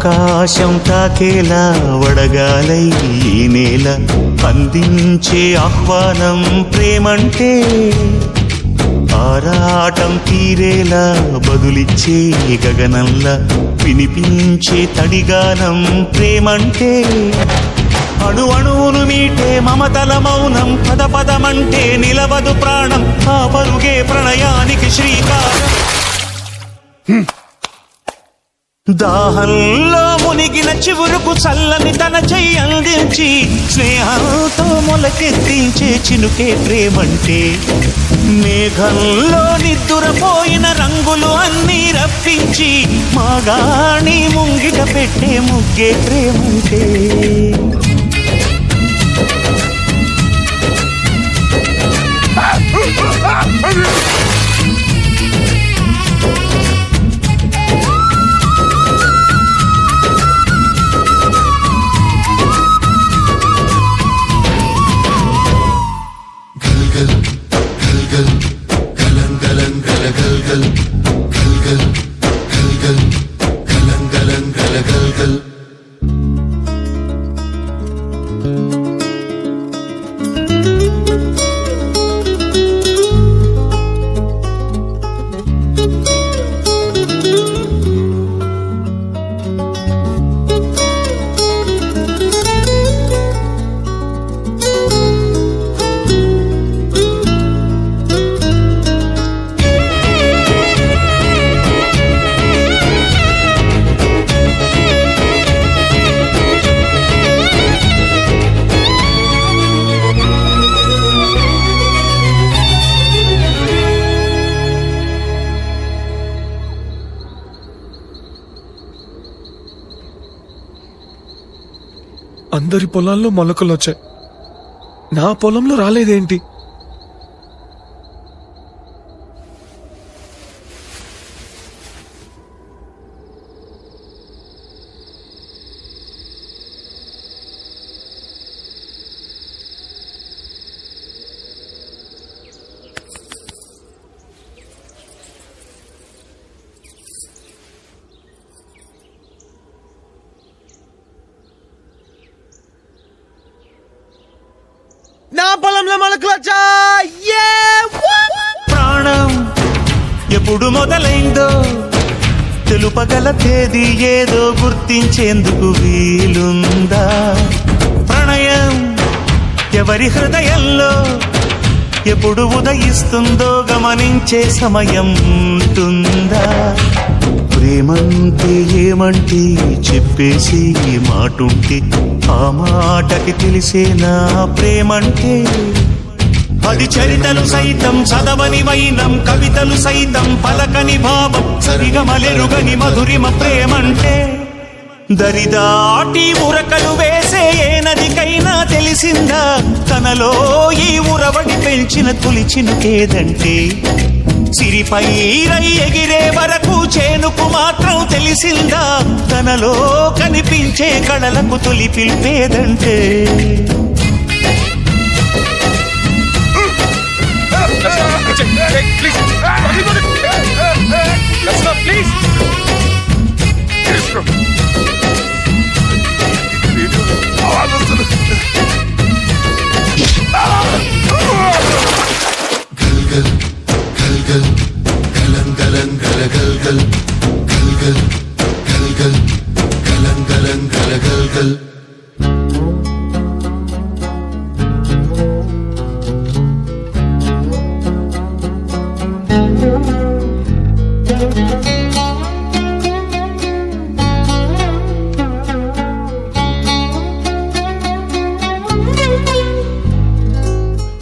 ఆకాశం తాకేలా వడగాలై ఈ నేల అందించే ఆహ్వానం ప్రేమంటే ఆరాటం తీరేలా బదులిచ్చే గగనంలా వినిపించే తడిగానం ప్రేమంటే అణు అణువును మీటే మమతల మౌనం పద పదమంటే నిలవదు ప్రాణం ఆ పరుగే ప్రణయానికి శ్రీకారం దాహంలో మునిగిన చివురుకు చల్లని తన చెయ్యి అందించి స్నేహంతో మొలకెత్తించే చినుకే ప్రేమంటే మేఘంలో నిద్దురపోయిన రంగులు అన్నీ రప్పించి మాగాణి ముంగిట పెట్టే ముగ్గే ప్రేమంటే అందరి పొలాల్లో మొలకలు వచ్చాయి, నా పొలంలో రాలేదేంటి? నా పొలంలో మొలకలు వచ్చాయి. ప్రాణం ఎప్పుడు మొదలైందో తెలుపగల తేదీ ఏదో గుర్తించేందుకు వీలుందా? ప్రణయం ఎవరి హృదయంలో ఎప్పుడు ఉదయిస్తుందో గమనించే సమయం ఉంటుందా? ప్రేమంటే ఏమంటే చెప్పేసి మాటుంటే ఆ మాటకి తెలిసేనా ప్రేమంటే? అది చరితలు సైతం చదవని వైనం, కవితలు సైతం పలకని భావం, సరిగమలెరుగని మధురిమ ప్రేమంటే. దరిదాటి ఉరకలు వేసే ఏ నదికైనా తెలిసిందా తనలో ఈ ఉరవడి పెంచిన తొలి చినుకేదంటే? సిరిపై రై ఎగిరే వరకు చేనుకు మాత్రం తెలిసిందా తనలో కనిపించే కళలకు తొలి పిలిపేదంటే?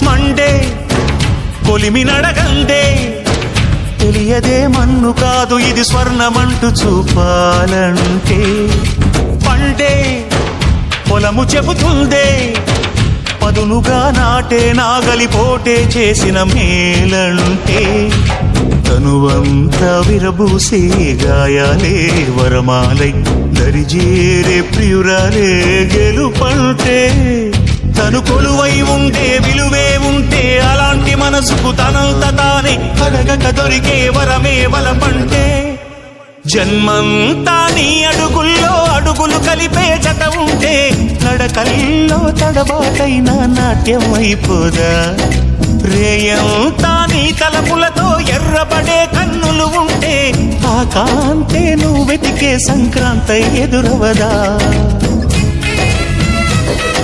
మండే కొలిమి నడగందే తెలియదే మన్ను కాదు ఇది స్వర్ణమంటూ చూపాలంటే. పండే పొలము చెబుతుందే పదునుగా నాటే నాగలి పోటే చేసిన మేలంటే. తనువంతా విరబూసే గాయాలే వరమాలై దరిజేరే ప్రియురాలే గెలుపంటే. తను కొలువై ఉండే విలువే ఉంటే అలాంటి మనసుకు తనంత తానే అడగక దొరికే వరమే బలపంటే. జన్మంతా నీ అడుగుల్లో అడుగులు కలిపే జత ఉంటే నడకల్లో తడబాటైన నాట్యం అయిపోదా రేయంతా నీ తలపులతో ఎర్రబడే కన్నులు ఉంటే ఆ కాంతే నువ్వు వెతికే సంక్రాంతి ఎదురవదా